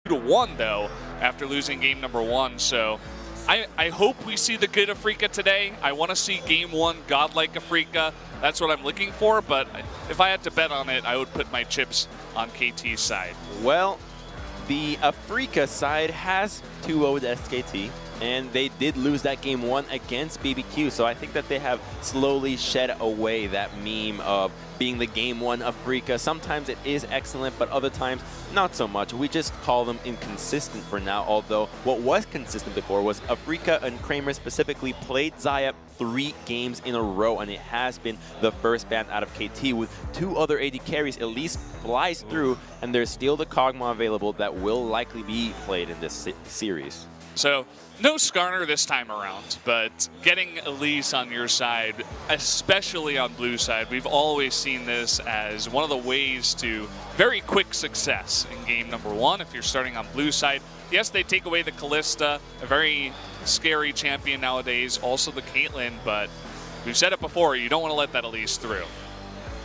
2-1 though after losing game number 1. So I hope we see the good Afreeca today. I want to see game 1 godlike Afreeca. That's what I'm looking for, but if I had to bet on it, I would put my chips on KT's side. Well, the Afreeca side has 2-0'd SKT, and they did lose that game 1 against BBQ, so I think that they have slowly shed away that meme of being the game 1 Afreeca. Sometimes it is excellent, but other times not so much. We just call them inconsistent for now, although what was consistent before was Afreeca and Kramer specifically played Xayah 3 games in a row, and it has been the first ban out of KT with 2 other AD carries. At least flies through, and there's still the Kog'Maw available that will likely be played in this series. So, no Skarner this time around, but getting Elise on your side, especially on blue side, we've always seen this as one of the ways to very quick success in game number 1 if you're starting on blue side. Yes, they take away the Kalista, a very scary champion nowadays, also the Caitlyn, but we've said it before, you don't want to let that Elise through.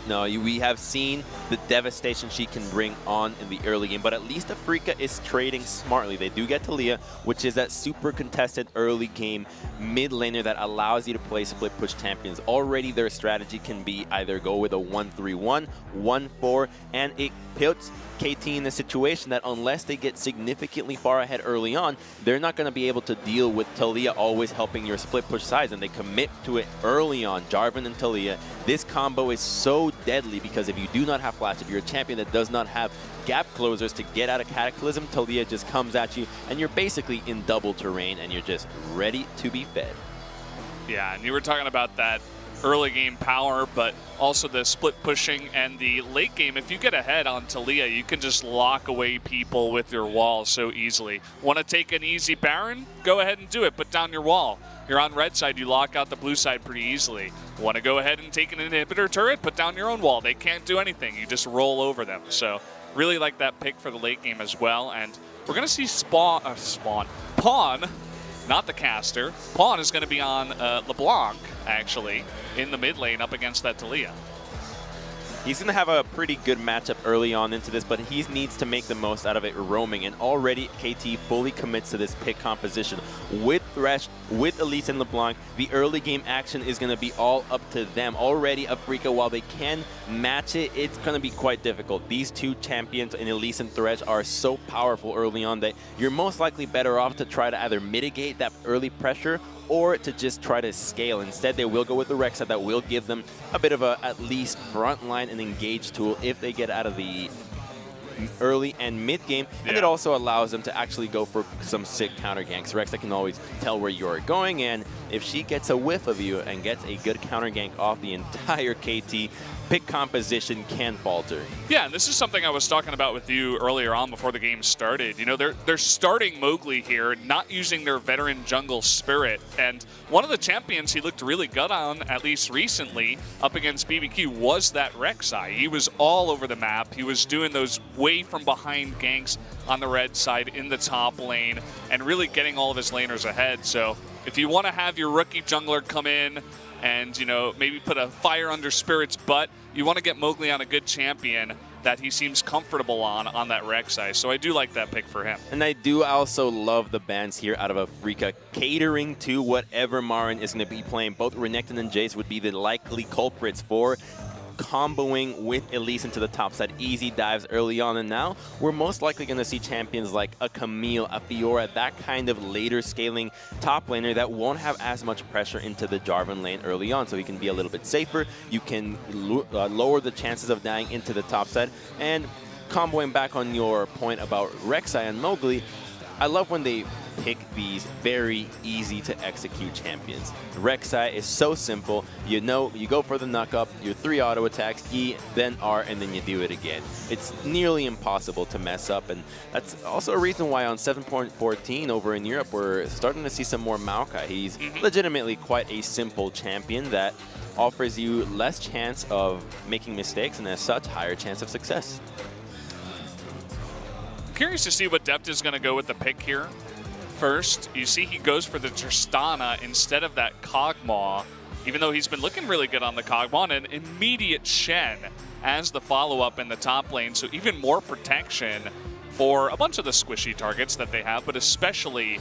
No, we have seen the devastation she can bring on in the early game, but at least Afreeca is trading smartly. They do get Talia, which is that super contested early game mid laner that allows you to play split push champions. Already their strategy can be either go with a 1-3-1, 1-4, and it puts KT in a situation that unless they get significantly far ahead early on, they're not going to be able to deal with Talia always helping your split push sides, and they commit to it early on. Jarvan and Talia, this combo is so deadly because if you do not have flash, if you're a champion that does not have gap closers to get out of Cataclysm, Talia just comes at you and you're basically in double terrain and you're just ready to be fed. Yeah, and you were talking about that early game power, but also the split pushing and the late game. If you get ahead on Talia, you can just lock away people with your wall so easily. Want to take an easy Baron? Go ahead and do it. Put down your wall. You're on red side, you lock out the blue side pretty easily. Want to go ahead and take an inhibitor turret? Put down your own wall. They can't do anything. You just roll over them. So really like that pick for the late game as well. And we're going to see Pawn, not the caster. Pawn is going to be on LeBlanc, actually, in the mid lane up against that Talia. He's going to have a pretty good matchup early on into this, but he needs to make the most out of it roaming. And already KT fully commits to this pick composition. With Thresh, with Elise and LeBlanc, the early game action is going to be all up to them. Already Afreeca, while they can match it, it's going to be quite difficult. These two champions in Elise and Thresh are so powerful early on that you're most likely better off to try to either mitigate that early pressure or to just try to scale. Instead, they will go with the Rek'Sai that will give them a bit of a, at least, front line and engage tool if they get out of the early and mid game. Yeah. And it also allows them to actually go for some sick counter ganks. Rek'Sai can always tell where you're going, and if she gets a whiff of you and gets a good counter gank off the entire KT, pick composition can falter. Yeah, and this is something I was talking about with you earlier on before the game started. You know, they're starting Mowgli here, not using their veteran jungle Spirit. And one of the champions he looked really good on, at least recently, up against BBQ, was that Rek'Sai. He was all over the map. He was doing those way from behind ganks on the red side in the top lane and really getting all of his laners ahead. So if you want to have your rookie jungler come in and, you know, maybe put a fire under Spirit's butt, you want to get Mowgli on a good champion that he seems comfortable on that Rek'Sai. So I do like that pick for him. And I do also love the bans here out of Afreeca, catering to whatever Marin is going to be playing. Both Renekton and Jace would be the likely culprits for comboing with Elise into the top side, easy dives early on, and now we're most likely going to see champions like a Camille, a Fiora, that kind of later scaling top laner that won't have as much pressure into the Jarvan lane early on, so he can be a little bit safer. You can lower the chances of dying into the top side. And comboing back on your point about Rek'Sai and Mowgli, I love when they pick these very easy to execute champions. Rek'Sai is so simple. You know, you go for the knock up, your 3 auto attacks, E, then R, and then you do it again. It's nearly impossible to mess up, and that's also a reason why on 7.14 over in Europe, we're starting to see some more Maokai. He's legitimately quite a simple champion that offers you less chance of making mistakes and as such, higher chance of success. Curious to see what Deft is going to go with the pick here. First, you see he goes for the Tristana instead of that Kog'Maw, even though he's been looking really good on the Kog'Maw, and an immediate Shen as the follow-up in the top lane, so even more protection for a bunch of the squishy targets that they have, but especially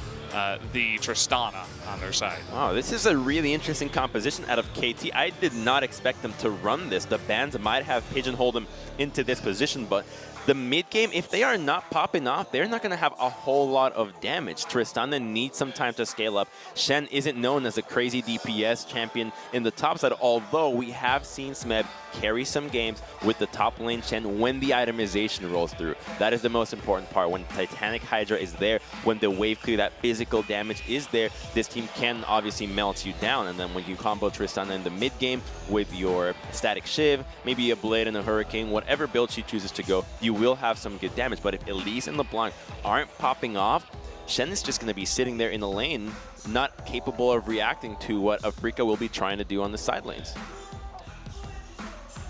the Tristana on their side. Wow, this is a really interesting composition out of KT. I did not expect them to run this. The bans might have pigeonholed them into this position, but the mid game, if they are not popping off, they're not going to have a whole lot of damage. Tristana needs some time to scale up. Shen isn't known as a crazy DPS champion in the top side, although we have seen Smeb carry some games with the top lane Shen when the itemization rolls through. That is the most important part. When Titanic Hydra is there, when the wave clear, that physical damage is there, this team can obviously melt you down. And then when you combo Tristana in the mid game with your static Shiv, maybe a Blade and a Hurricane, whatever build she chooses to go, you will have some good damage. But if Elise and LeBlanc aren't popping off, Shen is just going to be sitting there in the lane, not capable of reacting to what Afreeca will be trying to do on the side lanes.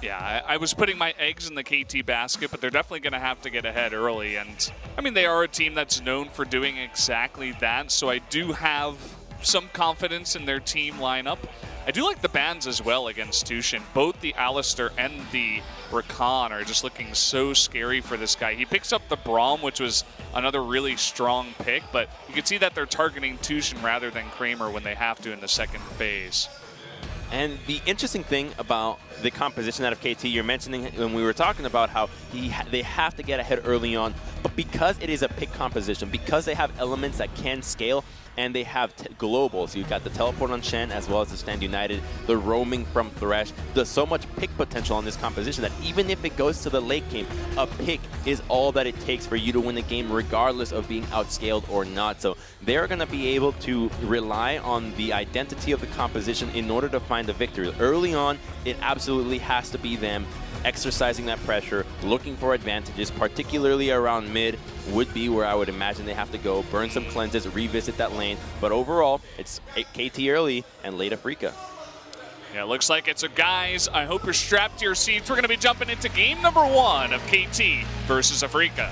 Yeah, I was putting my eggs in the KT basket, but they're definitely going to have to get ahead early. And, I mean, they are a team that's known for doing exactly that, so I do have some confidence in their team lineup. I do like the bans as well against Tushin. Both the Alistair and the Rakan are just looking so scary for this guy. He picks up the Braum, which was another really strong pick, but you can see that they're targeting Tushin rather than Kramer when they have to in the second phase. And the interesting thing about the composition out of KT, you're mentioning when we were talking about how they have to get ahead early on, but because it is a pick composition, because they have elements that can scale, and they have global, so you've got the teleport on Shen as well as the Stand United, the roaming from Thresh. There's so much pick potential on this composition that even if it goes to the late game, a pick is all that it takes for you to win the game regardless of being outscaled or not. So they're going to be able to rely on the identity of the composition in order to find a victory. Early on, it absolutely has to be them exercising that pressure, looking for advantages, particularly around mid would be where I would imagine they have to go, burn some cleanses, revisit that lane. But overall, it's KT early and late Afreeca. Yeah, it looks like it's a guys. I hope you're strapped to your seats. We're going to be jumping into game number 1 of KT versus Afreeca.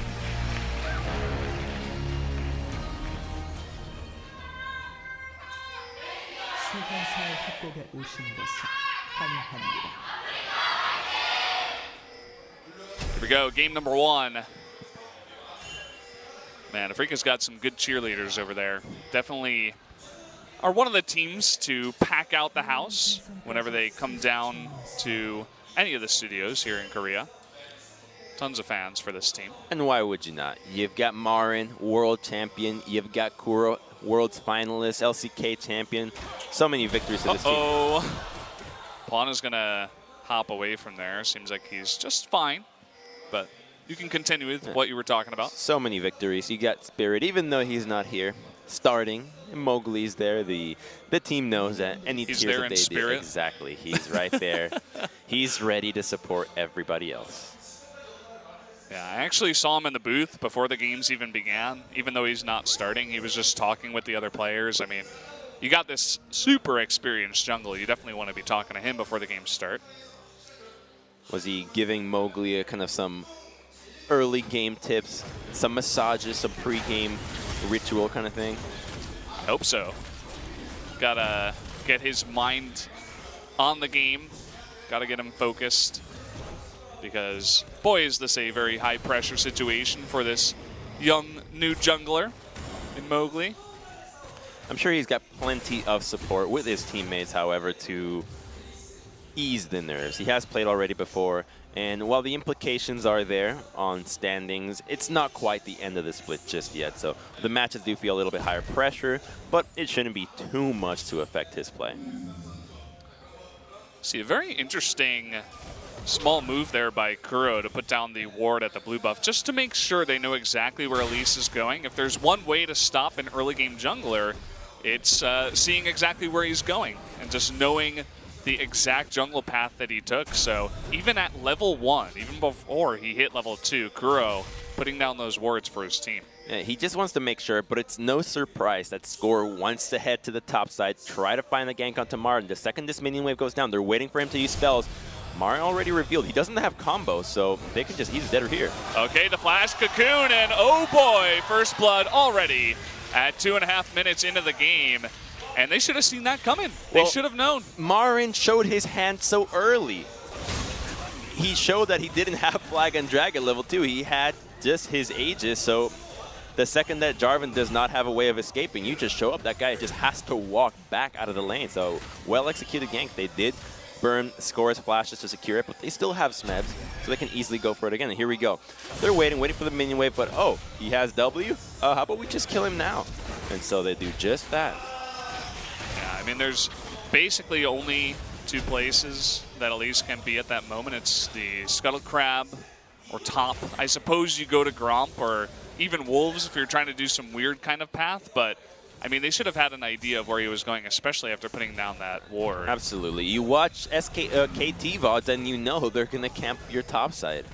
Here we go, game number 1. Man, Afreeca's got some good cheerleaders over there. Definitely are one of the teams to pack out the house whenever they come down to any of the studios here in Korea. Tons of fans for this team. And why would you not? You've got Marin, world champion. You've got Kuro, world's finalist, LCK champion. So many victories to this team. Plana's going to hop away from there. Seems like he's just fine. But you can continue with what you were talking about. So many victories. You got Spirit, even though he's not here, starting. And Mowgli's there. The team knows that any he's tiers there that they in spirit. Exactly. He's right there. He's ready to support everybody else. Yeah, I actually saw him in the booth before the games even began. Even though he's not starting, he was just talking with the other players. I mean, you got this super experienced jungle. You definitely want to be talking to him before the games start. Was he giving Mowgli a kind of some early game tips, some massages, some pre-game ritual kind of thing? I hope so. Gotta get his mind on the game. Gotta get him focused. Because, boy, is this a very high-pressure situation for this young new jungler in Mowgli. I'm sure he's got plenty of support with his teammates, however, to ease the nerves. He has played already before, and while the implications are there on standings, it's not quite the end of the split just yet. So the matches do feel a little bit higher pressure, but it shouldn't be too much to affect his play. See, a very interesting small move there by Kuro to put down the ward at the blue buff, just to make sure they know exactly where Elise is going. If there's one way to stop an early game jungler, it's seeing exactly where he's going and just knowing the exact jungle path that he took. So even at level 1, even before he hit level 2, Kuro putting down those wards for his team. Yeah, he just wants to make sure, but it's no surprise that Score wants to head to the top side, try to find the gank onto Marin. The second this minion wave goes down, they're waiting for him to use spells. Marin already revealed he doesn't have combos, so they could just, he's dead or here. Okay, the flash cocoon, and oh boy, first blood already at 2.5 minutes into the game. And they should have seen that coming. They should have known. Marin showed his hand so early. He showed that he didn't have Flag and Drag at level 2. He had just his Aegis, so the second that Jarvan does not have a way of escaping, you just show up, that guy just has to walk back out of the lane. So well-executed gank. They did burn Score's flashes to secure it, but they still have Smebs, so they can easily go for it again. And here we go. They're waiting for the minion wave, but oh, he has W? How about we just kill him now? And so they do just that. Yeah, I mean, there's basically only two places that Elise can be at that moment. It's the Scuttle Crab or top. I suppose you go to Gromp or even Wolves if you're trying to do some weird kind of path, but I mean, they should have had an idea of where he was going, especially after putting down that ward. Absolutely. You watch KT VODs and you know they're going to camp your top side.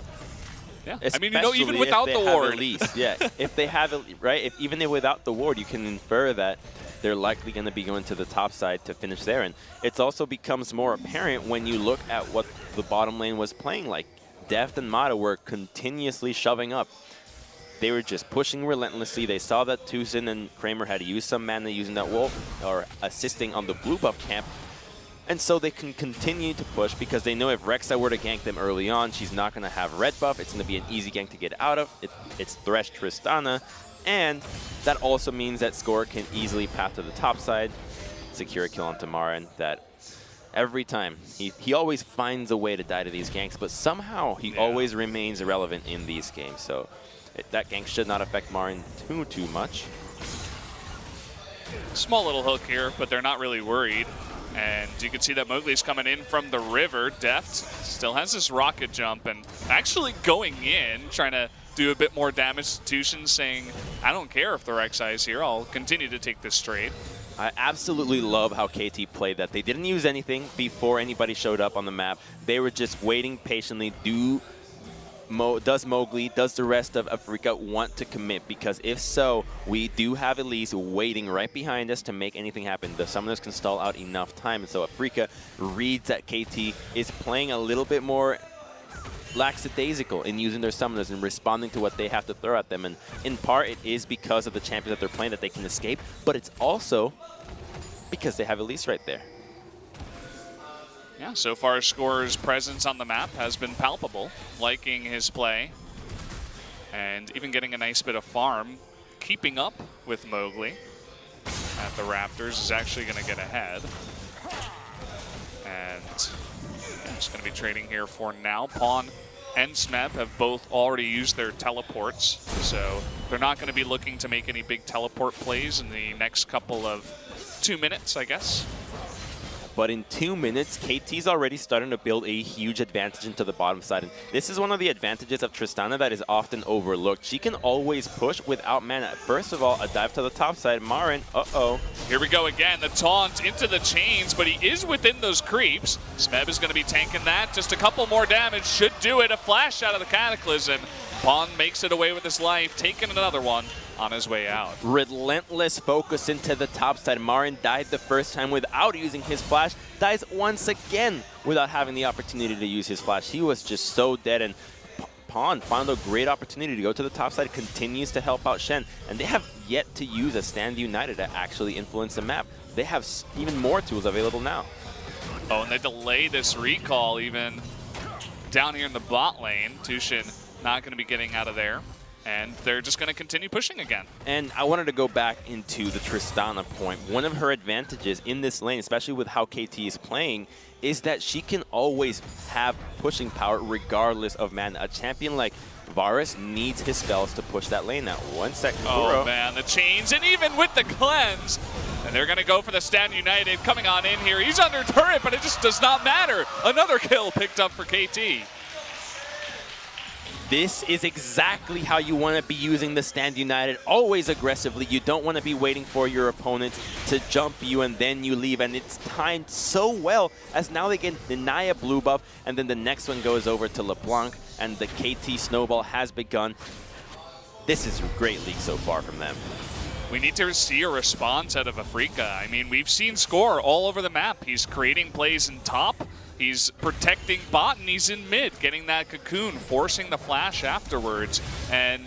Yeah, I mean, you know, even without the ward. Yeah, if they have it, right? Even without the ward, you can infer that they're likely going to be going to the top side to finish there. And it also becomes more apparent when you look at what the bottom lane was playing like. Deft and Mata were continuously shoving up. They were just pushing relentlessly. They saw that Tucson and Kramer had to use some mana using that wolf or assisting on the blue buff camp. And so they can continue to push because they know if Rexa were to gank them early on, she's not going to have red buff. It's going to be an easy gank to get out of. It's Thresh Tristana. And that also means that Score can easily path to the top side, secure a kill on Tamara, and that every time. He always finds a way to die to these ganks, but somehow he always remains irrelevant in these games. So that gank should not affect Marin too much. Small little hook here, but they're not really worried. And you can see that Mowgli's coming in from the river. Deft still has this rocket jump and actually going in, trying to do a bit more damage to Tushin, saying, I don't care if the Rek'Sai is here, I'll continue to take this straight. I absolutely love how KT played that. They didn't use anything before anybody showed up on the map. They were just waiting patiently. Does Mowgli, does the rest of Afreeca want to commit? Because if so, we do have Elise waiting right behind us to make anything happen. The summoners can stall out enough time. And so Afreeca reads that KT is playing a little bit more lackadaisical in using their summoners and responding to what they have to throw at them. And in part, it is because of the champions that they're playing that they can escape, but it's also because they have Elise right there. Yeah, so far Score's presence on the map has been palpable, liking his play, and even getting a nice bit of farm, keeping up with Mowgli at the Raptors is actually going to get ahead. And yeah, just going to be trading here for now. Pawn and Smeb have both already used their teleports, so they're not going to be looking to make any big teleport plays in the next couple of 2 minutes, I guess. But in 2 minutes, KT's already starting to build a huge advantage into the bottom side. And this is one of the advantages of Tristana that is often overlooked. She can always push without mana. First of all, a dive to the top side. Marin, uh-oh. Here we go again. The taunt into the chains, but he is within those creeps. Smeb is going to be tanking that. Just a couple more damage should do it. A flash out of the Cataclysm. Pawn makes it away with his life, taking another one on his way out. Relentless focus into the top side. Marin died the first time without using his flash, dies once again without having the opportunity to use his flash. He was just so dead, and Pawn found a great opportunity to go to the top side, continues to help out Shen, and they have yet to use a Stand United to actually influence the map. They have even more tools available now. Oh, and they delay this recall even down here in the bot lane. Tushin not going to be getting out of there. And they're just going to continue pushing again. And I wanted to go back into the Tristana point. One of her advantages in this lane, especially with how KT is playing, is that she can always have pushing power regardless of mana. A champion like Varus needs his spells to push that lane now. 1 second. Oh, man, the chains, and even with the cleanse. And they're going to go for the Stand United coming on in here. He's under turret, but it just does not matter. Another kill picked up for KT. This is exactly how you want to be using the Stand United, always aggressively. You don't want to be waiting for your opponent to jump you and then you leave, and it's timed so well as now they can deny a blue buff, and then the next one goes over to LeBlanc, and the KT snowball has begun. This is a great league so far from them. We need to see a response out of Afreeca. I mean, we've seen Score all over the map. He's creating plays in top. He's protecting bot, and he's in mid, getting that cocoon, forcing the flash afterwards. And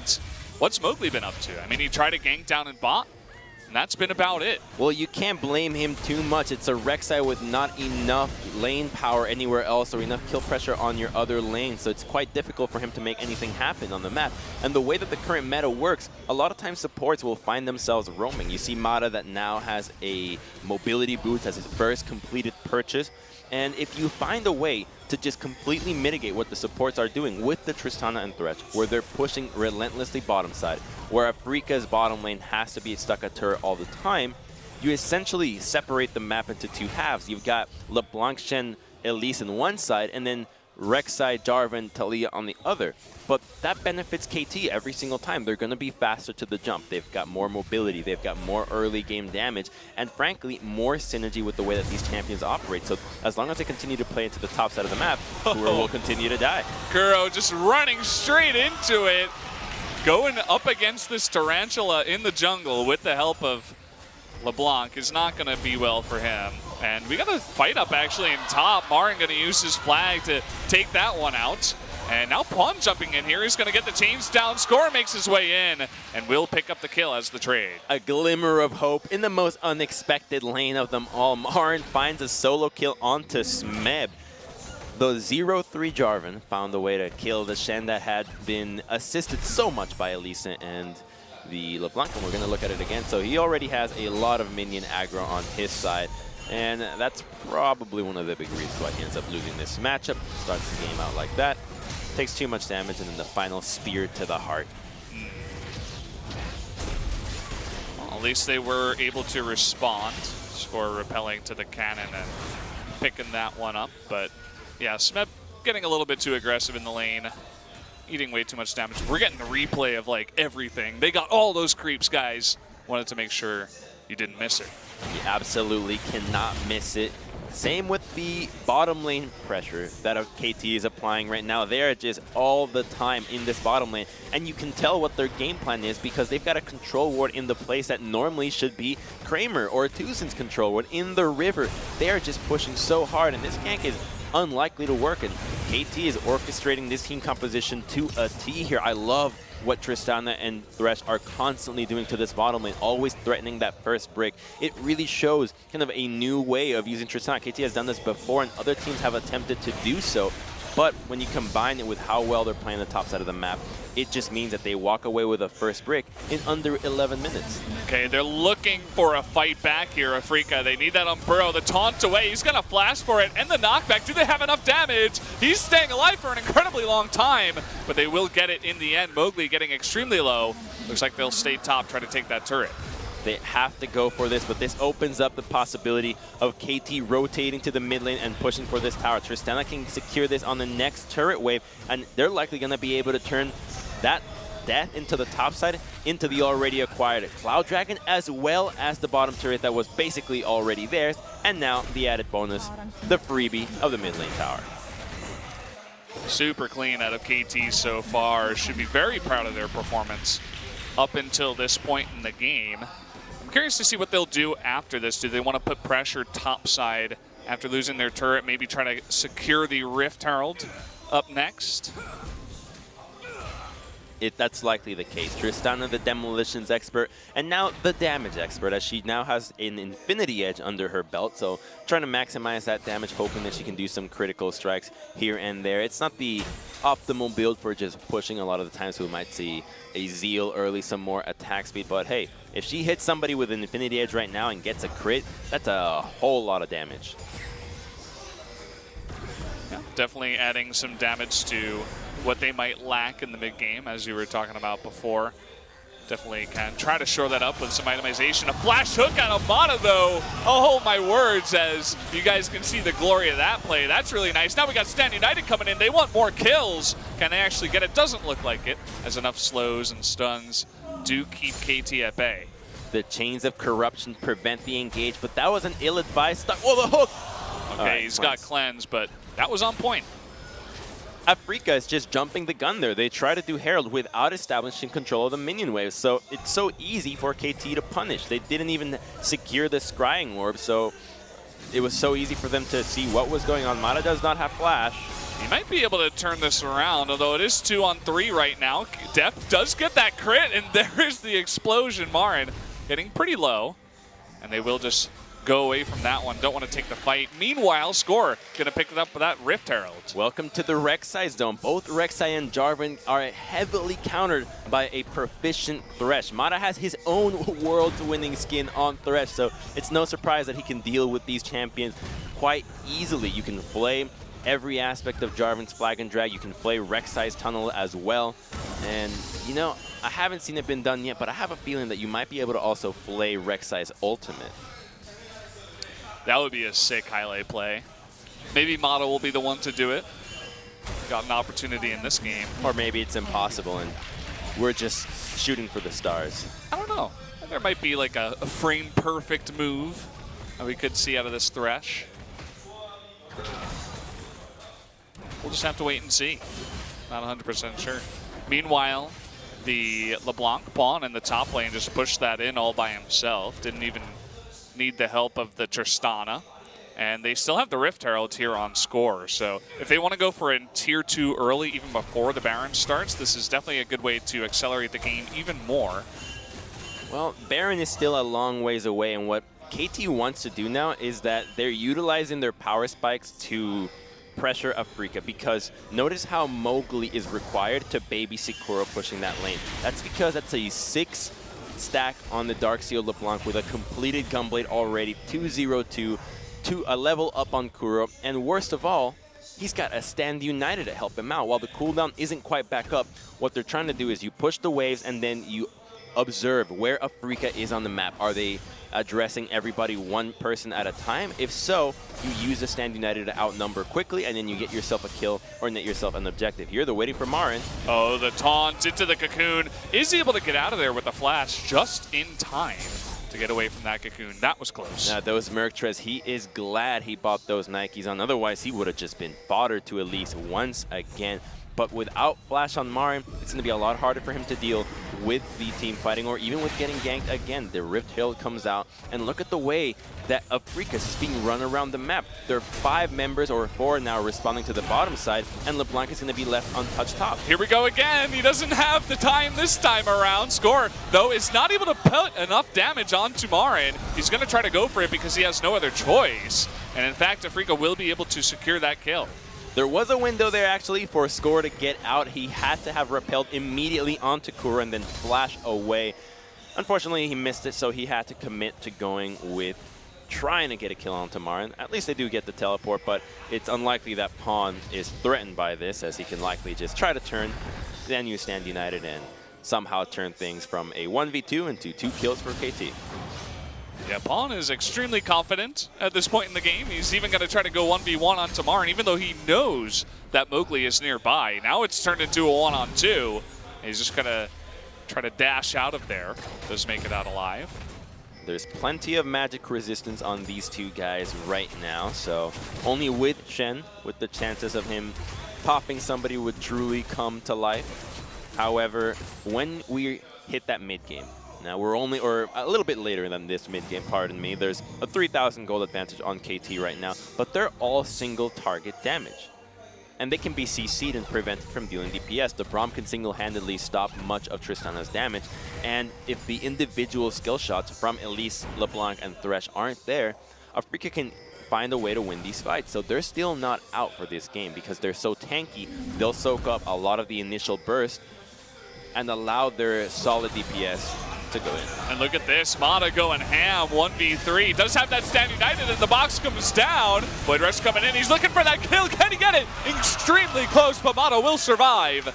what's Mowgli been up to? I mean, he tried to gank down in bot, And that's been about it. Well, you can't blame him too much. It's a Rek'Sai with not enough lane power anywhere else or enough kill pressure on your other lane, so it's quite difficult for him to make anything happen on the map. And the way that the current meta works, a lot of times supports will find themselves roaming. You see Mata that now has a mobility boost as his first completed purchase. And if you find a way to just completely mitigate what the supports are doing with the Tristana and Thresh, where they're pushing relentlessly bottom side, where Afreeca's bottom lane has to be stuck at turret all the time, you essentially separate the map into two halves. You've got LeBlanc, Shen, Elise on one side, and then Rek'Sai, Jarvan, Taliyah on the other. But that benefits KT every single time. They're going to be faster to the jump. They've got more mobility. They've got more early game damage. And frankly, more synergy with the way that these champions operate. So as long as they continue to play into the top side of the map, Kuro will continue to die. Kuro just running straight into it. Going up against this Tarantula in the jungle with the help of LeBlanc is not going to be well for him. And we got a fight up actually in top. Marin going to use his flag to take that one out. And now Pawn jumping in here. He's going to get the chains down. Score makes his way in and will pick up the kill as the trade. A glimmer of hope in the most unexpected lane of them all. Marin finds a solo kill onto Smeb. The 0-3 Jarvan found a way to kill the Shen that had been assisted so much by Elisa and the LeBlanc, and we're going to look at it again. So he already has a lot of minion aggro on his side, and that's probably one of the big reasons why he ends up losing this matchup. Starts the game out like that, takes too much damage, and then the final spear to the heart. Well, at least they were able to respond, score repelling to the cannon and picking that one up. But yeah, Smeb getting a little bit too aggressive in the lane, eating way too much damage. We're getting a replay of like everything. They got all those creeps, guys. Wanted to make sure you didn't miss it. You absolutely cannot miss it. Same with the bottom lane pressure that KT is applying right now. They're just all the time in this bottom lane, and you can tell what their game plan is because they've got a control ward in the place that normally should be Kramer or Tucson's control ward in the river. They're just pushing so hard, and this gank is unlikely to work, and KT is orchestrating this team composition to a T here. I love what Tristana and Thresh are constantly doing to this bottom lane, always threatening that first break. It really shows kind of a new way of using Tristana. KT has done this before, and other teams have attempted to do so, but when you combine it with how well they're playing the top side of the map, it just means that they walk away with a first break in under 11 minutes. Okay, they're looking for a fight back here, Afreeca. They need that on Burrow. The taunt away. He's going to flash for it. And the knockback. Do they have enough damage? He's staying alive for an incredibly long time, but they will get it in the end. Mowgli getting extremely low. Looks like they'll stay top, try to take that turret. They have to go for this, but this opens up the possibility of KT rotating to the mid lane and pushing for this tower. Tristana can secure this on the next turret wave, and they're likely going to be able to turn that death into the top side into the already acquired Cloud Dragon, as well as the bottom turret that was basically already theirs, and now the added bonus, the freebie of the mid lane tower. Super clean out of KT so far. Should be very proud of their performance up until this point in the game. I'm curious to see what they'll do after this. Do they want to put pressure topside after losing their turret? Maybe try to secure the Rift Herald up next? That's likely the case. Tristana, the demolitions expert, and now the damage expert, as she now has an Infinity Edge under her belt. So trying to maximize that damage, hoping that she can do some critical strikes here and there. It's not the optimal build for just pushing. A lot of the times we might see a Zeal early, some more attack speed. But hey, if she hits somebody with an Infinity Edge right now and gets a crit, that's a whole lot of damage. Yeah, definitely adding some damage to what they might lack in the mid game, as you were talking about before. Definitely can try to shore that up with some itemization. A flash hook on Amada, though. Oh, my words, as you guys can see the glory of that play. That's really nice. Now we got Stand United coming in. They want more kills. Can they actually get it? Doesn't look like it, as enough slows and stuns do keep KT at bay. The chains of corruption prevent the engage, but that was an ill-advised stuff. Oh, the hook! Okay, right, he's got cleanse, but that was on point. Afreeca is just jumping the gun there. They try to do Herald without establishing control of the minion wave, so it's so easy for KT to punish. They didn't even secure the Scrying Orb, so it was so easy for them to see what was going on. Mata does not have flash. He might be able to turn this around, although it is 2-on-3 right now. Def does get that crit, and there is the explosion. Marin getting pretty low, and they will just go away from that one. Don't want to take the fight. Meanwhile, Score going to pick it up with that Rift Herald. Welcome to the Rek'Sai zone. Both Rek'Sai and Jarvan are heavily countered by a proficient Thresh. Mata has his own world-winning skin on Thresh, so it's no surprise that he can deal with these champions quite easily. You can flay every aspect of Jarvan's Flag and Drag. You can flay Rek'Sai's Tunnel as well. And, you know, I haven't seen it been done yet, but I have a feeling that you might be able to also flay Rek'Sai's ultimate. That would be a sick highlight play. Maybe Mata will be the one to do it. Got an opportunity in this game. Or maybe it's impossible and we're just shooting for the stars. I don't know. There might be like a frame-perfect move that we could see out of this Thresh. We'll just have to wait and see. Not 100% sure. Meanwhile, the LeBlanc pawn in the top lane just pushed that in all by himself. Didn't even need the help of the Tristana. And they still have the Rift Herald here on Score. So if they want to go for a tier 2 early, even before the Baron starts, this is definitely a good way to accelerate the game even more. Well, Baron is still a long ways away, and what KT wants to do now is that they're utilizing their power spikes to pressure Afreeca, because notice how Mowgli is required to babysit Kuro pushing that lane. That's because that's a 6 stack on the Darkseal LeBlanc with a completed Gunblade already, 2-0-2, to a level up on Kuro, and worst of all, he's got a Stand United to help him out. While the cooldown isn't quite back up, what they're trying to do is you push the waves and then you observe where Afreeca is on the map. Are they addressing everybody one person at a time? If so, you use the Stand United to outnumber quickly, and then you get yourself a kill or net yourself an objective. Here they're waiting for Marin. Oh, the taunt into the cocoon. Is able to get out of there with the flash just in time to get away from that cocoon. That was close. Now those Merctres, he is glad he bought those Nikes on. Otherwise, he would have just been fodder to Elise once again. But without flash on Marin, it's going to be a lot harder for him to deal with the team fighting or even with getting ganked again. The Rift Herald comes out, and look at the way that Afreeca is being run around the map. There are 5 members, or 4 now, responding to the bottom side, and LeBlanc is going to be left untouched top. Here we go again. He doesn't have the time this time around. Score, though, is not able to put enough damage onto Marin. He's going to try to go for it because he has no other choice. And in fact, Afreeca will be able to secure that kill. There was a window there, actually, for Score to get out. He had to have repelled immediately onto Kuro and then flash away. Unfortunately, he missed it, so he had to commit to going with trying to get a kill onto Marin. At least they do get the teleport, but it's unlikely that Pawn is threatened by this, as he can likely just try to turn, then use Stand United and somehow turn things from a 1v2 into 2 kills for KT. Yeah, Pawn is extremely confident at this point in the game. He's even going to try to go 1v1 on Tamarin, even though he knows that Mowgli is nearby. Now it's turned into a 1-on-2. He's just going to try to dash out of there. Does make it out alive. There's plenty of magic resistance on these two guys right now, so only with Shen, with the chances of him popping somebody, would truly come to life. However, when we hit that mid-game, now we're only, or a little bit later than this mid-game, pardon me, there's a 3,000 gold advantage on KT right now, but they're all single target damage. And they can be CC'd and prevented from dealing DPS. The Braum can single-handedly stop much of Tristana's damage, and if the individual skill shots from Elise, LeBlanc, and Thresh aren't there, Afreeca can find a way to win these fights. So they're still not out for this game because they're so tanky. They'll soak up a lot of the initial burst and allow their solid DPS to go in. And look at this, Mata going ham, 1v3. Does have that Stand United, and the box comes down. Void Rush coming in, he's looking for that kill. Can he get it? Extremely close, but Mata will survive.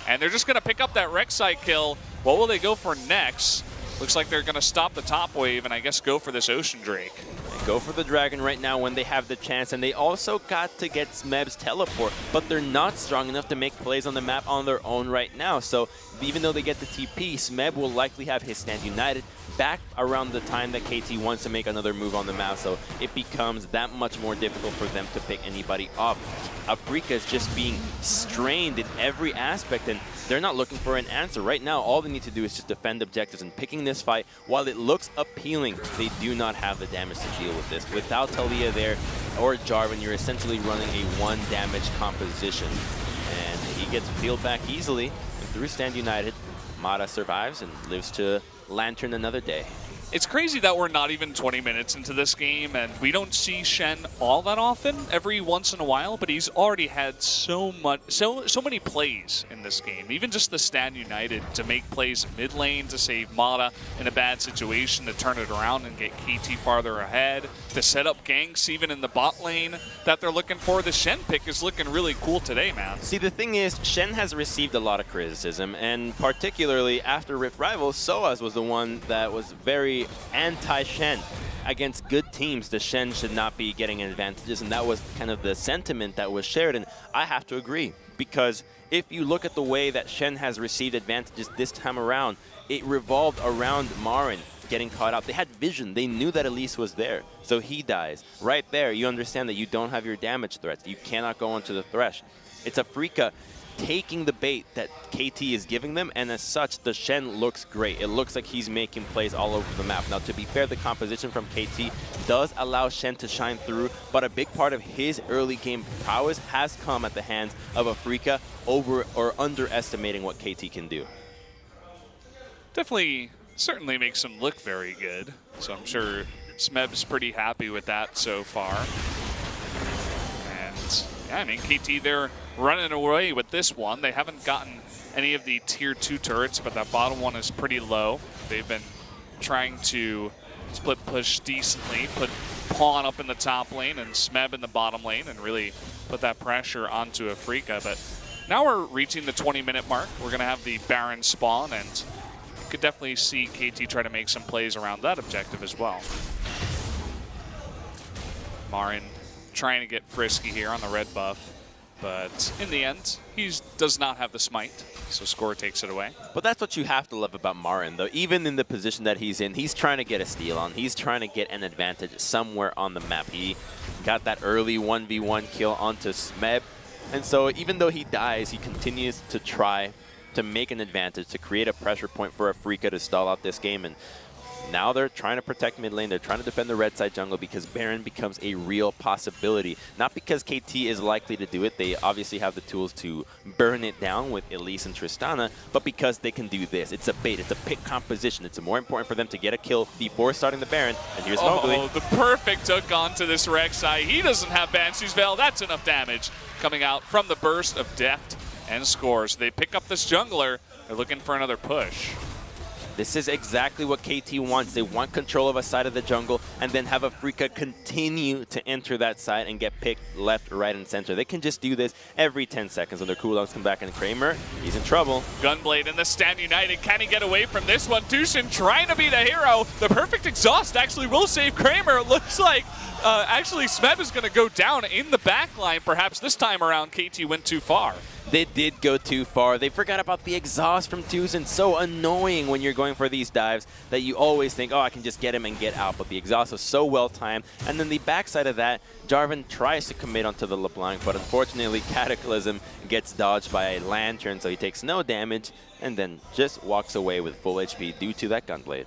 And they're just gonna pick up that Rek'Sai kill. What will they go for next? Looks like they're gonna stop the top wave and I guess go for this Ocean Drake. They go for the Dragon right now when they have the chance, and they also got to get Smeb's teleport, but they're not strong enough to make plays on the map on their own right now. So even though they get the TP, Smeb will likely have his Stand United back around the time that KT wants to make another move on the map, so it becomes that much more difficult for them to pick anybody up. Afreeca is just being strained in every aspect, and they're not looking for an answer. Right now, all they need to do is just defend objectives, and picking this fight, while it looks appealing, they do not have the damage to deal with this. Without Talia there or Jarvan, you're essentially running a 1 damage composition, and he gets peeled back easily. And through Stand United, Mata survives and lives to Lantern another day. It's crazy that we're not even 20 minutes into this game, and we don't see Shen all that often, every once in a while, but he's already had so many plays in this game. Even just the Stand United to make plays mid lane, to save Mata in a bad situation, to turn it around and get KT farther ahead, to set up ganks even in the bot lane that they're looking for. The Shen pick is looking really cool today, man. See, the thing is, Shen has received a lot of criticism, and particularly after Rift Rivals, Soaz was the one that was very anti-Shen. Against good teams, the Shen should not be getting advantages, and that was kind of the sentiment that was shared, and I have to agree, because if you look at the way that Shen has received advantages this time around, it revolved around Marin getting caught out. They had vision. They knew that Elise was there, so he dies. Right there, you understand that you don't have your damage threats. You cannot go onto the Thresh. It's Afreeca taking the bait that KT is giving them, and as such, the Shen looks great. It looks like he's making plays all over the map. Now, to be fair, the composition from KT does allow Shen to shine through, but a big part of his early game prowess has come at the hands of Afreeca over or underestimating what KT can do. Definitely, certainly makes him look very good, so I'm sure Smeb's pretty happy with that so far. And yeah, I mean, KT, they're running away with this one. They haven't gotten any of the tier 2 turrets, but that bottom one is pretty low. They've been trying to split push decently, put Pawn up in the top lane and Smeb in the bottom lane, and really put that pressure onto Afreeca. But now we're reaching the 20-minute mark. We're going to have the Baron spawn, and you could definitely see KT try to make some plays around that objective as well. Marin trying to get frisky here on the red buff, but in the end, he does not have the smite, so Score takes it away. But that's what you have to love about Marin, though. Even in the position that he's in, he's trying to get a steal on. He's trying to get an advantage somewhere on the map. He got that early 1v1 kill onto Smeb, and so even though he dies, he continues to try to make an advantage, to create a pressure point for Afreeca to stall out this game. And now they're trying to protect mid lane. They're trying to defend the red side jungle because Baron becomes a real possibility. Not because KT is likely to do it. They obviously have the tools to burn it down with Elise and Tristana, but because they can do this. It's a bait. It's a pick composition. It's more important for them to get a kill before starting the Baron. And here's Mowgli. Oh, the perfect hook onto this Rek'Sai. He doesn't have Banshee's Veil. That's enough damage coming out from the burst of Deft and Score. So they pick up this jungler. They're looking for another push. This is exactly what KT wants. They want control of a side of the jungle and then have Afreeca continue to enter that side and get picked left, right, and center. They can just do this every 10 seconds when their cooldowns come back, and Kramer, he's in trouble. Gunblade and the Stand United. Can he get away from this one? Tushin trying to be the hero. The perfect exhaust actually will save Kramer. It looks like actually Smeb is going to go down in the back line. Perhaps this time around KT went too far. They did go too far. They forgot about the exhaust from Tucson. So annoying when you're going for these dives that you always think, oh, I can just get him and get out. But the exhaust was so well timed. And then the backside of that, Jarvan tries to commit onto the LeBlanc, but unfortunately Cataclysm gets dodged by a Lantern, so he takes no damage and then just walks away with full HP due to that Gunblade.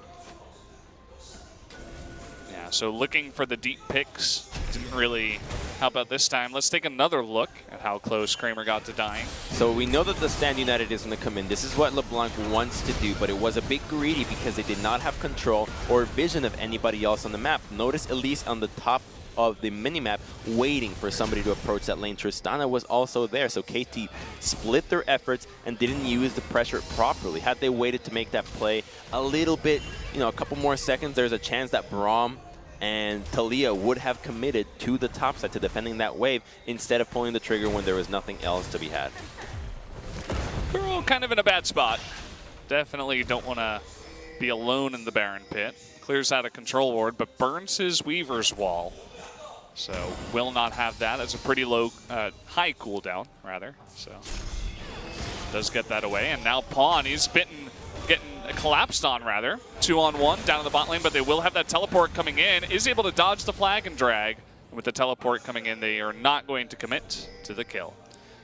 Yeah, so looking for the deep picks didn't really help out this time. Let's take another look at how close Kramer got to dying. So we know that the Stand United is going to come in. This is what LeBlanc wants to do, but it was a bit greedy because they did not have control or vision of anybody else on the map. Notice Elise on the top of the minimap waiting for somebody to approach that lane. Tristana was also there, so KT split their efforts and didn't use the pressure properly. Had they waited to make that play a little bit, a couple more seconds, there's a chance that Braum and Talia would have committed to the top side, to defending that wave, instead of pulling the trigger when there was nothing else to be had. Girl, kind of in a bad spot. Definitely don't want to be alone in the Baron pit. Clears out a control ward, but burns his Weaver's wall. So will not have that. That's a pretty low, high cooldown, rather. So does get that away. And now Pawn, he's getting collapsed on, rather. 2-on-1 down in the bot lane, but they will have that teleport coming in. Is able to dodge the flag and drag. With the teleport coming in, they are not going to commit to the kill.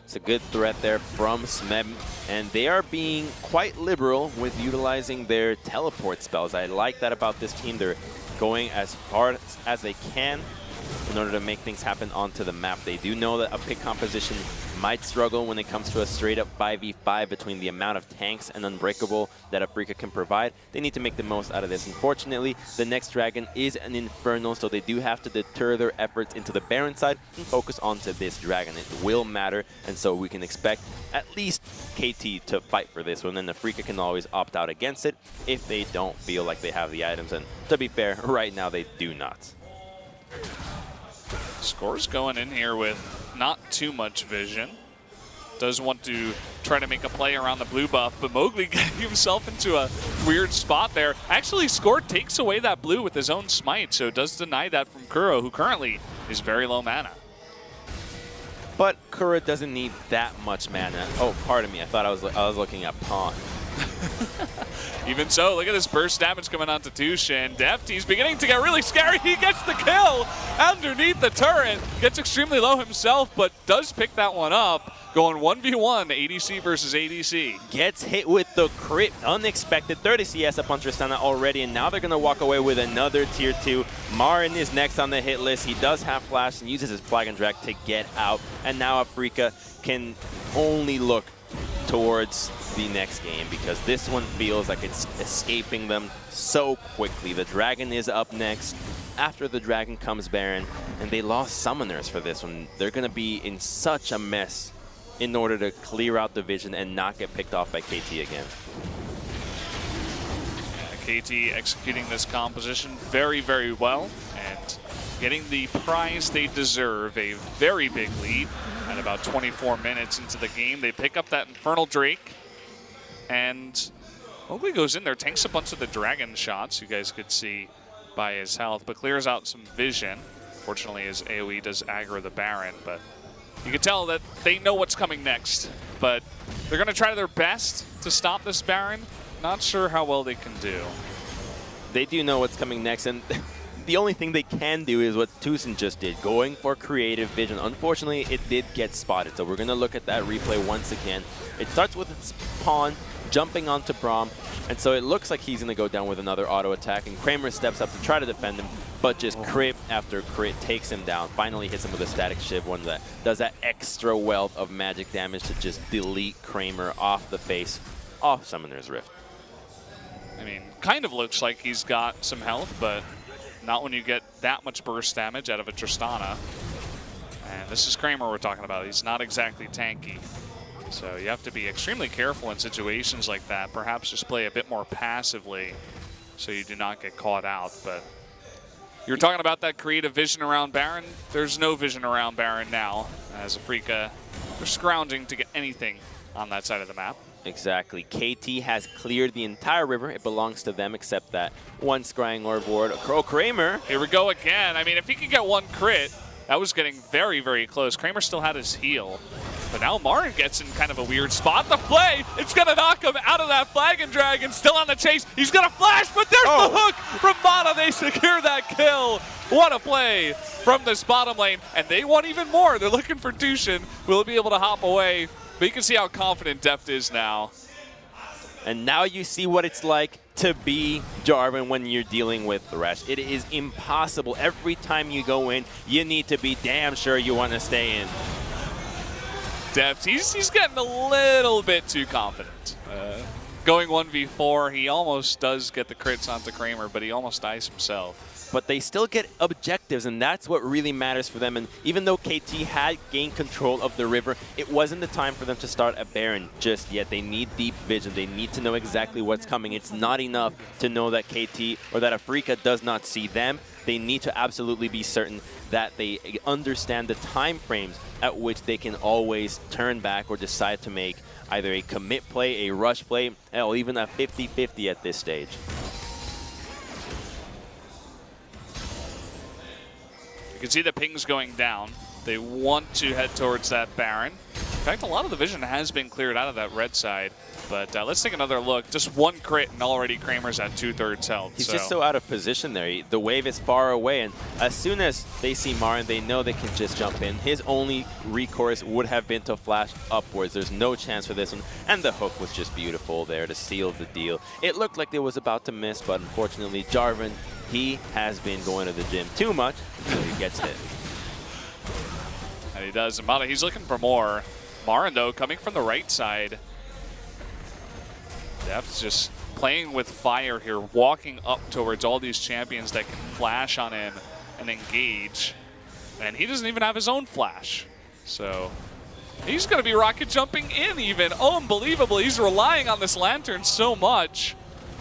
It's a good threat there from Smeb, and they are being quite liberal with utilizing their teleport spells. I like that about this team. They're going as hard as they can in order to make things happen onto the map. They do know that a pick composition might struggle when it comes to a straight-up 5v5 between the amount of tanks and Unbreakable that Afreeca can provide. They need to make the most out of this. Unfortunately, the next dragon is an Infernal, so they do have to deter their efforts into the Baron side and focus onto this dragon. It will matter, and so we can expect at least KT to fight for this one, and Afreeca can always opt out against it if they don't feel like they have the items, and to be fair, right now they do not. Score's going in here with not too much vision. Does want to try to make a play around the blue buff, but Mowgli getting himself into a weird spot there. Actually, Score takes away that blue with his own smite, so does deny that from Kuro, who currently is very low mana. But Kuro doesn't need that much mana. Oh, pardon me. I thought I was looking at Pawn. Even so, look at this burst damage coming onto Tushin. Deft, he's beginning to get really scary. He gets the kill underneath the turret. Gets extremely low himself, but does pick that one up. Going 1v1, ADC versus ADC. Gets hit with the crit. Unexpected. 30 CS up on Tristana already, and now they're going to walk away with another tier 2. Marin is next on the hit list. He does have flash and uses his flag and drag to get out. And now Afreeca can only look towards the next game because this one feels like it's escaping them so quickly. The dragon is up next. After the dragon comes Baron, and they lost summoners for this one. They're going to be in such a mess in order to clear out the vision and not get picked off by KT again. KT executing this composition very, very well and getting the prize they deserve, a very big lead at about 24 minutes into the game. They pick up that Infernal Drake, and Mowgli goes in there, tanks a bunch of the dragon shots, you guys could see by his health, but clears out some vision. Fortunately, his AoE does aggro the Baron, but you can tell that they know what's coming next. But they're going to try their best to stop this Baron. Not sure how well they can do. They do know what's coming next, and the only thing they can do is what Tucson just did, going for creative vision. Unfortunately, it did get spotted, so we're going to look at that replay once again. It starts with Pawn jumping onto Braum, and so it looks like he's going to go down with another auto attack, and Kramer steps up to try to defend him, but just crit after crit takes him down. Finally hits him with a static shiv, one that does that extra wealth of magic damage to just delete Kramer off the face, off Summoner's Rift. I mean, kind of looks like he's got some health, but not when you get that much burst damage out of a Tristana. And this is Kramer we're talking about. He's not exactly tanky. So you have to be extremely careful in situations like that. Perhaps just play a bit more passively so you do not get caught out. But you're talking about that creative vision around Baron. There's no vision around Baron now, as Afreeca, they're scrounging to get anything on that side of the map. Exactly. KT has cleared the entire river. It belongs to them except that one Scrying Orb ward. Kramer. Here we go again. I mean, if he could get one crit, that was getting very, very close. Kramer still had his heal. But now Marin gets in kind of a weird spot. The play, it's going to knock him out of that flag and dragon. Still on the chase. He's going to flash, but there's the hook from Mana. They secure that kill. What a play from this bottom lane. And they want even more. They're looking for Tushin. Will he be able to hop away? But you can see how confident Deft is now. And now you see what it's like to be Jarvan when you're dealing with Thresh. It is impossible. Every time you go in, you need to be damn sure you want to stay in. Deft, he's getting a little bit too confident. Going 1v4, he almost does get the crits onto Kramer, but he almost dies himself. But they still get objectives, and that's what really matters for them. And even though KT had gained control of the river, it wasn't the time for them to start a Baron just yet. They need deep vision. They need to know exactly what's coming. It's not enough to know that KT or that Afreeca does not see them. They need to absolutely be certain that they understand the time frames at which they can always turn back or decide to make either a commit play, a rush play, or even a 50-50 at this stage. You can see the pings going down. They want to head towards that Baron. In fact, a lot of the vision has been cleared out of that red side. But let's take another look. Just one crit and already Kramer's at 2/3 health. He's just so out of position there. The wave is far away, and as soon as they see Marin, they know they can just jump in. His only recourse would have been to flash upwards. There's no chance for this one, and the hook was just beautiful there to seal the deal. It looked like it was about to miss, but unfortunately, Jarvan, he has been going to the gym too much, so he gets hit. And he does. And Mata, he's looking for more. Marin, though, coming from the right side. Def's just playing with fire here, walking up towards all these champions that can flash on him and engage. And he doesn't even have his own flash. So he's going to be rocket jumping in even. Oh, unbelievable. He's relying on this lantern so much.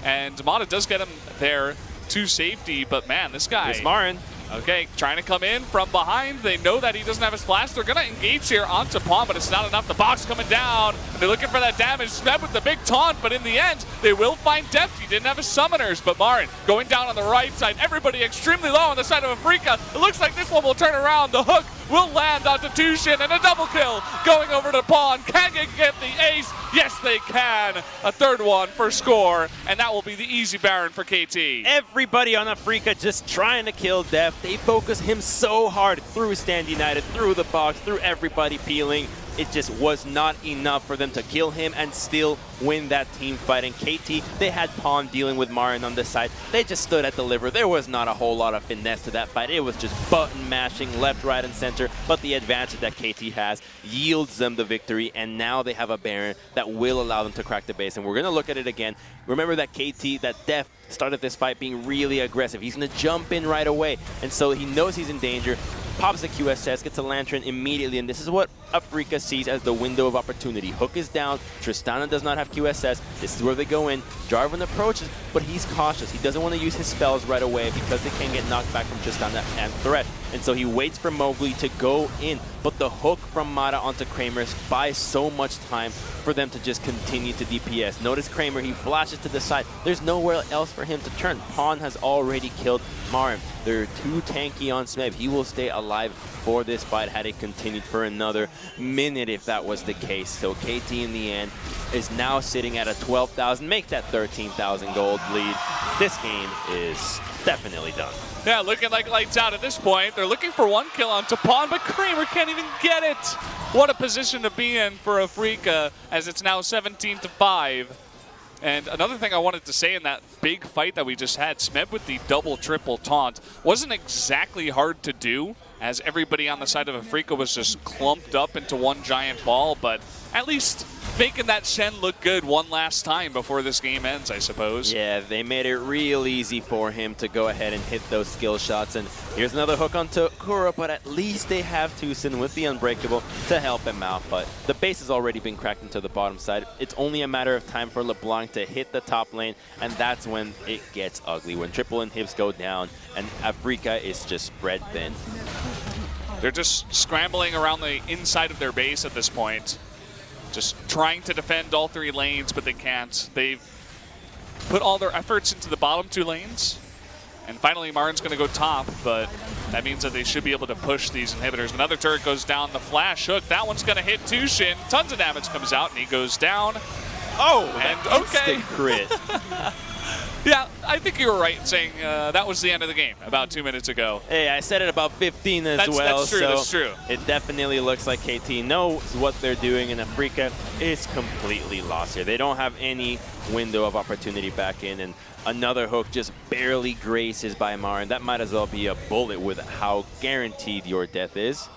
And Mata does get him there to safety, but man, this guy... Here's Marin. Okay, trying to come in from behind. They know that he doesn't have his flash. They're going to engage here onto Pawn, but it's not enough. The box coming down. They're looking for that damage. Smeb with the big taunt, but in the end, they will find Deft. He didn't have his summoners, but Marin going down on the right side. Everybody extremely low on the side of Afreeca. It looks like this one will turn around. The hook will land onto Tushin, and a double kill going over to Pawn. Can they get the ace? Yes, they can. A third one for score, and that will be the easy Baron for KT. Everybody on Afreeca just trying to kill Def. They focus him so hard through Stand United, through the box, through everybody peeling. It just was not enough for them to kill him and still win that team fight. And KT, they had Pawn dealing with Marin on this side. They just stood at the liver. There was not a whole lot of finesse to that fight. It was just button mashing left, right, and center. But the advantage that KT has yields them the victory. And now they have a Baron that will allow them to crack the base. And we're going to look at it again. Remember that KT, that Def, started this fight being really aggressive. He's going to jump in right away. And so he knows he's in danger. Pops the QSS, gets a Lantern immediately, and this is what Afreeca sees as the window of opportunity. Hook is down, Tristana does not have QSS, this is where they go in. Jarvan approaches, but he's cautious. He doesn't want to use his spells right away because they can get knocked back from Tristana and Threat. And so he waits for Mowgli to go in, but the hook from Mata onto Kramer buys so much time for them to just continue to DPS. Notice Kramer, he flashes to the side. There's nowhere else for him to turn. Pawn has already killed Marin. They're too tanky on Smeb. He will stay alive for this fight had it continued for another minute if that was the case. So KT in the end is now sitting at a 12,000, make that 13,000 gold lead. This game is definitely done. Yeah, looking like lights out at this point. They're looking for one kill onto Pawn, but Kramer can't even get it. What a position to be in for Afreeca as it's now 17-5. And another thing I wanted to say in that big fight that we just had, Smeb with the double, triple taunt wasn't exactly hard to do as everybody on the side of Afreeca was just clumped up into one giant ball, but at least making that Shen look good one last time before this game ends, I suppose. Yeah, they made it real easy for him to go ahead and hit those skill shots. And here's another hook onto Kuro, but at least they have Tucson with the Unbreakable to help him out. But the base has already been cracked into the bottom side. It's only a matter of time for LeBlanc to hit the top lane, and that's when it gets ugly, when triple inhibs go down and Afreeca is just spread thin. They're just scrambling around the inside of their base at this point. Just trying to defend all three lanes, but they can't. They've put all their efforts into the bottom two lanes. And finally, Marin's going to go top, but that means that they should be able to push these inhibitors. Another turret goes down, the flash hook. That one's going to hit Tushin. Tons of damage comes out, and he goes down. Oh, and okay. Crit. Yeah, I think you were right in saying that was the end of the game about 2 minutes ago. Hey, I said it about 15 as well. That's true, so that's true. It definitely looks like KT knows what they're doing, and Afreeca is completely lost here. They don't have any window of opportunity back in, and another hook just barely graces by Marin. That might as well be a bullet with how guaranteed your death is.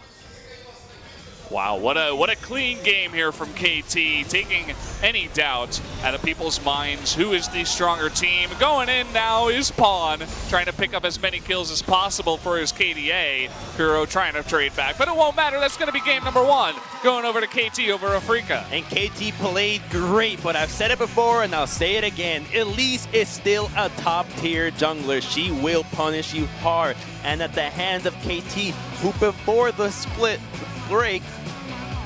Wow, what a clean game here from KT, taking any doubt out of people's minds. Who is the stronger team? Going in now is Pawn, trying to pick up as many kills as possible for his KDA. Kuro trying to trade back, but it won't matter. That's going to be game number one, going over to KT over Afreeca. And KT played great, but I've said it before and I'll say it again. Elise is still a top-tier jungler. She will punish you hard. And at the hands of KT, who before the split break,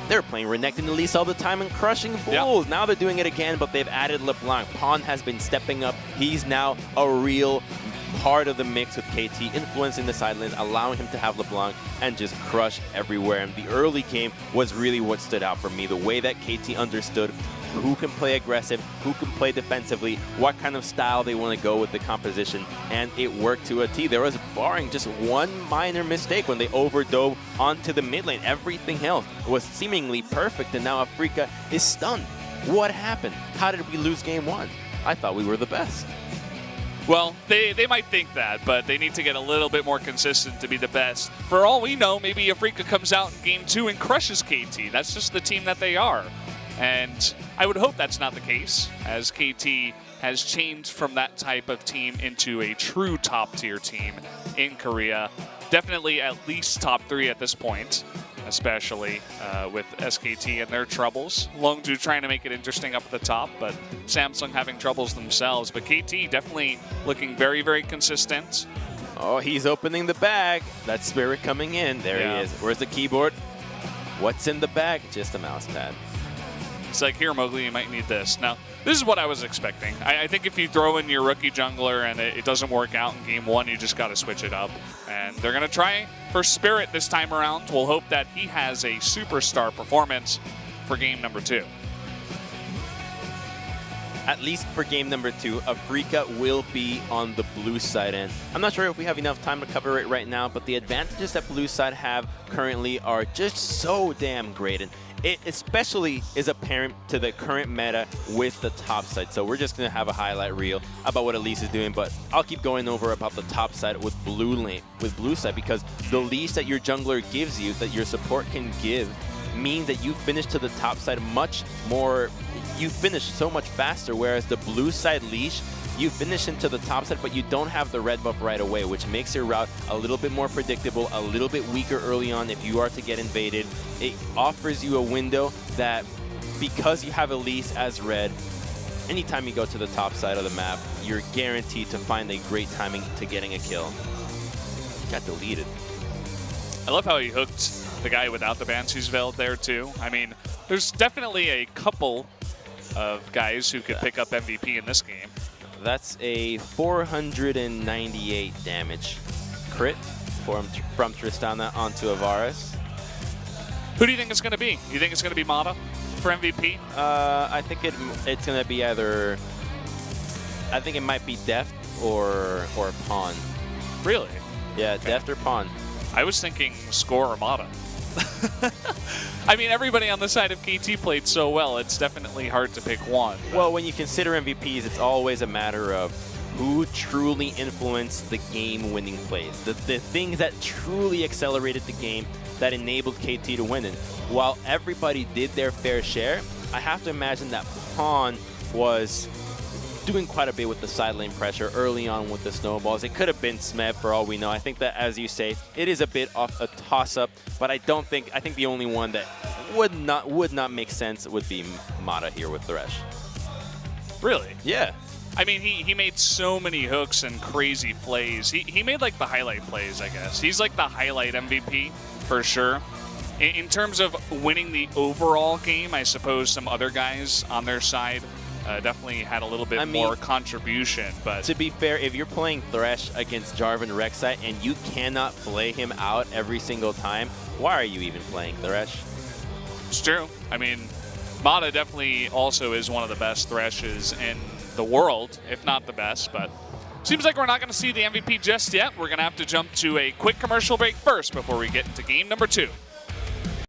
they're playing Renekton Elise all the time and crushing bulls. Yep. Now they're doing it again, but they've added LeBlanc. Pawn has been stepping up. He's now a real part of the mix with KT, influencing the side lanes, allowing him to have LeBlanc and just crush everywhere. And the early game was really what stood out for me. The way that KT understood who can play aggressive, who can play defensively, what kind of style they want to go with the composition, and it worked to a T. There was barring just one minor mistake when they overdove onto the mid lane. Everything else was seemingly perfect, and now Afreeca is stunned. What happened? How did we lose game one? I thought we were the best. Well, they might think that, but they need to get a little bit more consistent to be the best. For all we know, maybe Afreeca comes out in Game 2 and crushes KT. That's just the team that they are. And I would hope that's not the case, as KT has changed from that type of team into a true top-tier team in Korea. Definitely at least top 3 at this point, especially with SKT and their troubles. Longju trying to make it interesting up at the top, but Samsung having troubles themselves. But KT definitely looking very, very consistent. Oh, he's opening the bag. That Spirit coming in. There he is. Where's the keyboard? What's in the bag? Just a mouse pad. It's like, here, Mowgli, you might need this. Now, this is what I was expecting. I think if you throw in your rookie jungler and it doesn't work out in Game 1, you just got to switch it up. And they're going to try for Spirit this time around. We'll hope that he has a superstar performance for Game number 2. At least for Game number 2, Afreeca will be on the blue side. And I'm not sure if we have enough time to cover it right now, but the advantages that blue side have currently are just so damn great. And it especially is apparent to the current meta with the top side. So we're just going to have a highlight reel about what Elise is doing, but I'll keep going over about the top side with blue side, because the leash that your jungler gives you, that your support can give, means that you finish to the top side much more, you finish so much faster, whereas the blue side leash, you finish into the top side, but you don't have the red buff right away, which makes your route a little bit more predictable, a little bit weaker early on if you are to get invaded. It offers you a window that, because you have Elise as red, anytime you go to the top side of the map, you're guaranteed to find a great timing to getting a kill. Got deleted. I love how he hooked the guy without the Banshee Veil there, too. I mean, there's definitely a couple of guys who could pick up MVP in this game. That's a 498 damage crit from Tristana onto Avaris. Who do you think it's going to be? You think it's going to be Mata for MVP? I think it's going to be either, I think it might be Deft or Pawn. Really? Yeah, okay. Deft or Pawn. I was thinking Score or Mata. I mean, everybody on the side of KT played so well, it's definitely hard to pick one. Well, when you consider MVPs, it's always a matter of who truly influenced the game-winning plays. The things that truly accelerated the game, that enabled KT to win. And while everybody did their fair share, I have to imagine that Pawn was doing quite a bit with the side lane pressure early on with the snowballs. It could have been Smev for all we know. I think that, as you say, it is a bit of a toss-up, but I think the only one that would not make sense would be Mata here with Thresh. Really? Yeah. I mean, he made so many hooks and crazy plays. He made like the highlight plays, I guess. He's like the highlight MVP for sure. In terms of winning the overall game, I suppose some other guys on their side definitely had a little bit more contribution. But to be fair, if you're playing Thresh against Jarvan Rek'Sai and you cannot play him out every single time, why are you even playing Thresh? It's true. I mean, Mata definitely also is one of the best Threshes in the world, if not the best, but seems like we're not going to see the MVP just yet. We're going to have to jump to a quick commercial break first before we get into game number 2.